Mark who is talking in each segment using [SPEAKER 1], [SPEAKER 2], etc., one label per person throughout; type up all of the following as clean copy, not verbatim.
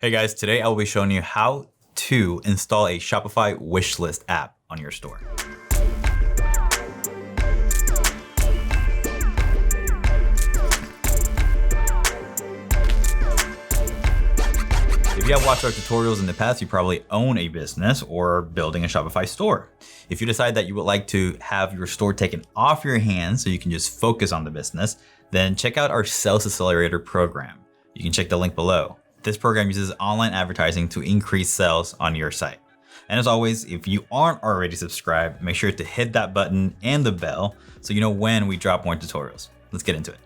[SPEAKER 1] Hey guys, today I will be showing you how to install a Shopify Wishlist app on your store. If you have watched our tutorials in the past, you probably own a business or building a Shopify store. If you decide that you would like to have your store taken off your hands so you can just focus on the business, then check out our Sales Accelerator program. You can check the link below. This program uses online advertising to increase sales on your site. And as always, if you aren't already subscribed, make sure to hit that button and the bell so you know when we drop more tutorials. Let's get into it.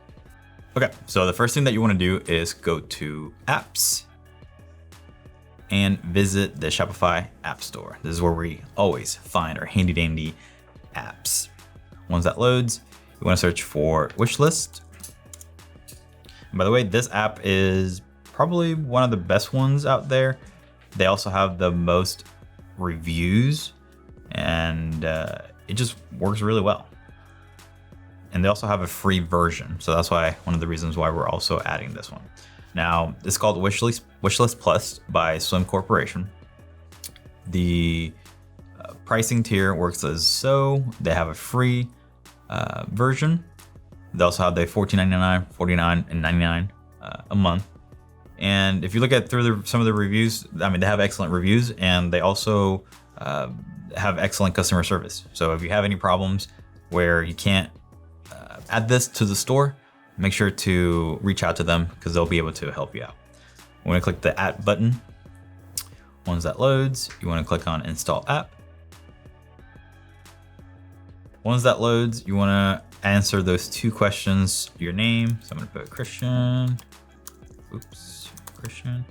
[SPEAKER 1] Okay, so the first thing that you want to do is go to Apps and visit the Shopify App Store. This is where we always find our handy dandy apps. Once that loads, you want to search for Wishlist. And by the way, this app is probably one of the best ones out there. They also have the most reviews and it just works really well. And they also have a free version. So that's why one of the reasons why we're also adding this one. Now, it's called Wishlist Plus by Swim Corporation. The pricing tier works as so. They have a free version. They also have the $14.99, $49, and $99 a month. And if you look at through some of the reviews, I mean, they have excellent reviews and they also have excellent customer service. So if you have any problems where you can't add this to the store, make sure to reach out to them because they'll be able to help you out. You want to click the Add button. Once that loads, you want to click on Install App. Once that loads, you want to answer those two questions, your name. So I'm going to put Christian. Christian.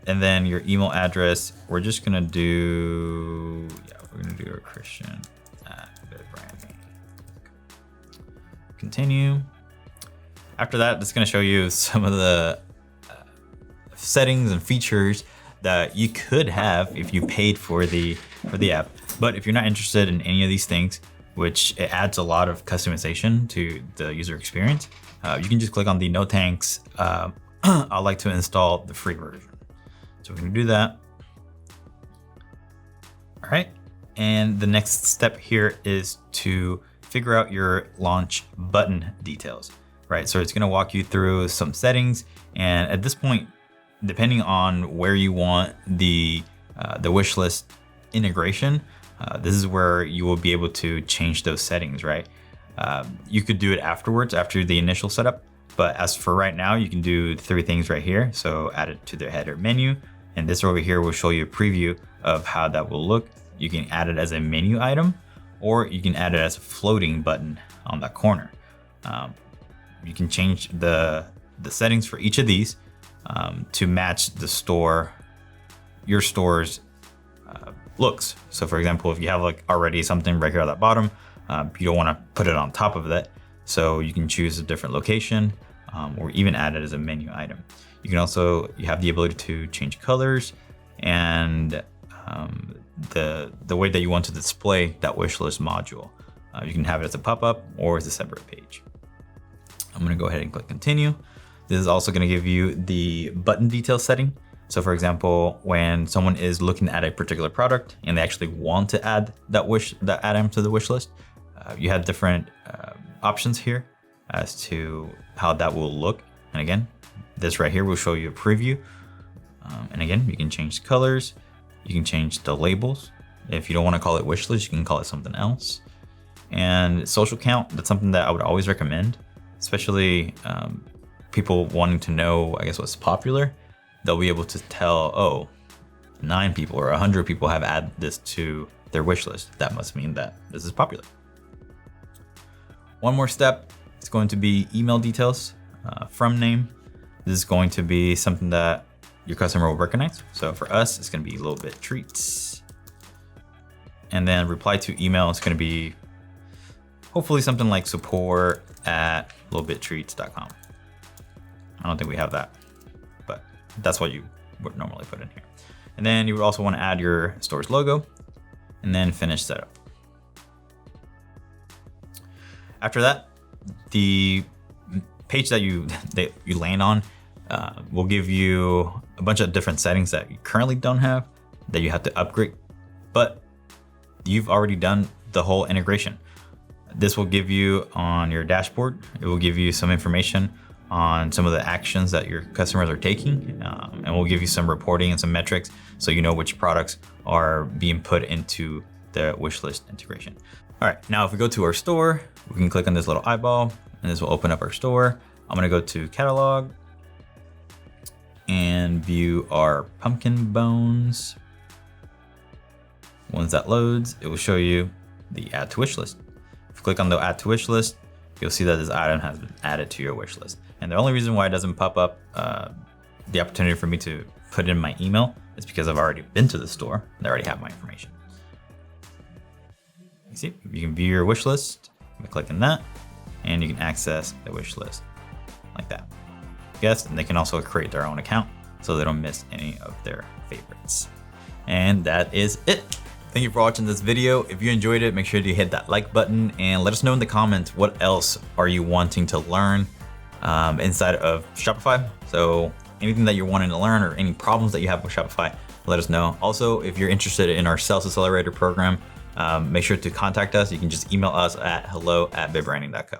[SPEAKER 1] And then your email address. We're just going to do, we're going to do a Christian at branding. Continue. After that, it's going to show you some of the settings and features that you could have if you paid for the app. But if you're not interested in any of these things, which it adds a lot of customization to the user experience, you can just click on the no thanks. I'd like to install the free version. So we're going to do that. All right. And the next step here is to figure out your launch button details. Right, so it's going to walk you through some settings, and at this point, depending on where you want the wish list integration, this is where you will be able to change those settings. Right, you could do it afterwards, after the initial setup, but as for right now, you can do three things right here. So add it to the header menu, and this over here will show you a preview of how that will look. You can add it as a menu item, or you can add it as a floating button on that corner. You can change the settings for each of these to match your store's looks. So for example, if you have like already something right here at the bottom, you don't want to put it on top of that. So you can choose a different location or even add it as a menu item. You can also, you have the ability to change colors and the way that you want to display that wish list module. You can have it as a pop-up or as a separate page. I'm going to go ahead and click continue. This is also going to give you the button details setting. So for example, when someone is looking at a particular product and they actually want to add that item to the wish list, you have different options here as to how that will look. And again, this right here will show you a preview. And again, you can change colors. You can change the labels. If you don't want to call it wish list, you can call it something else. And social count, that's something that I would always recommend. Especially people wanting to know, I guess, what's popular. They'll be able to tell, oh, 9 people or 100 people have added this to their wish list. That must mean that this is popular. One more step, it's going to be email details from name. This is going to be something that your customer will recognize. So for us, it's going to be a little bit treats. And then reply to email, it's going to be hopefully something like support@littlebit.treats.com. I don't think we have that, but that's what you would normally put in here. And then you would also want to add your store's logo and then finish setup. After that, the page that you land on will give you a bunch of different settings that you currently don't have that you have to upgrade, but you've already done the whole integration. This will give you on your dashboard, it will give you some information on some of the actions that your customers are taking, and we'll give you some reporting and some metrics so you know which products are being put into the wishlist integration. All right, now if we go to our store, we can click on this little eyeball and this will open up our store. I'm gonna go to catalog and view our pumpkin bones. Once that loads, it will show you the add to wish list. If you click on the add to wish list, you'll see that this item has been added to your wish list. And the only reason why it doesn't pop up the opportunity for me to put in my email is because I've already been to the store and I already have my information. You see, you can view your wish list by clicking that, and you can access the wish list like that. Yes, and they can also create their own account so they don't miss any of their favorites. And that is it. Thank you for watching this video. If you enjoyed it, make sure to hit that like button and let us know in the comments what else are you wanting to learn inside of Shopify. So anything that you're wanting to learn or any problems that you have with Shopify, let us know. Also, if you're interested in our Sales Accelerator program, make sure to contact us. You can just email us at hello@bibbranding.co.